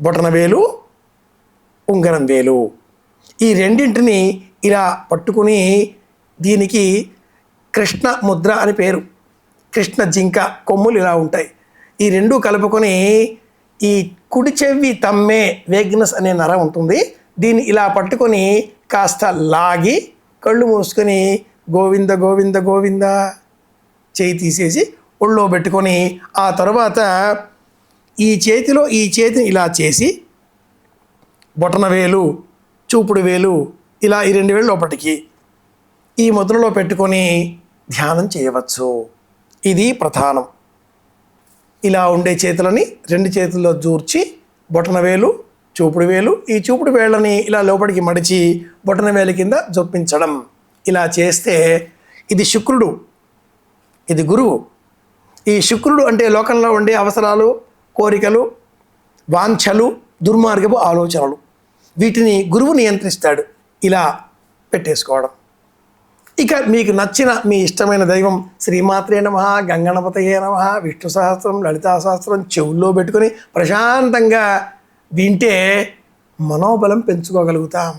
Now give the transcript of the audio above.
బొటన వేలు, ఉంగరం వేలు, ఈ రెండింటిని ఇలా పట్టుకుని, దీనికి కృష్ణ ముద్ర అని పేరు. కృష్ణ జింక కొమ్ములు ఇలా ఉంటాయి. ఈ రెండు కలుపుకొని ఈ కుడి చెవి తమ్మే వేగ్నస్ అనే నరం ఉంటుంది, దీన్ని ఇలా పట్టుకొని కాస్త లాగి కళ్ళు మూసుకొని గోవింద గోవింద గోవింద చేయి తీసేసి ఒళ్ళో పెట్టుకొని, ఆ తర్వాత ఈ చేతిని ఇలా చేసి బొటన వేలు, చూపుడు వేలు ఇలా ఈ 2 వేలు లోపటికి ఈ ముద్రలో పెట్టుకొని ధ్యానం చేయవచ్చు. ఇది ప్రధానం. ఇలా ఉండే చేతులని 2 చేతుల్లో జూర్చి బొటన వేలు, చూపుడు వేలు, ఈ చూపుడు వేళ్ళని ఇలా లోపలికి మడిచి బొటన వేలు కింద జొప్పించడం. ఇలా చేస్తే ఇది శుక్రుడు, ఇది గురువు. ఈ శుక్రుడు అంటే లోకంలో ఉండే అవసరాలు, కోరికలు, వాంఛలు, దుర్మార్గపు ఆలోచనలు, వీటిని గురువు నియంత్రిస్తాడు. ఇలా పెట్టేసుకోవడం. ఇక మీకు నచ్చిన మీ ఇష్టమైన దైవం శ్రీమాత్రే నమః, గంగణపతయే నమః, విష్ణు సహస్రం, లలితా సహస్రం చెవుల్లో పెట్టుకొని ప్రశాంతంగా వింటే మనోబలం పెంచుకోగలుగుతాం.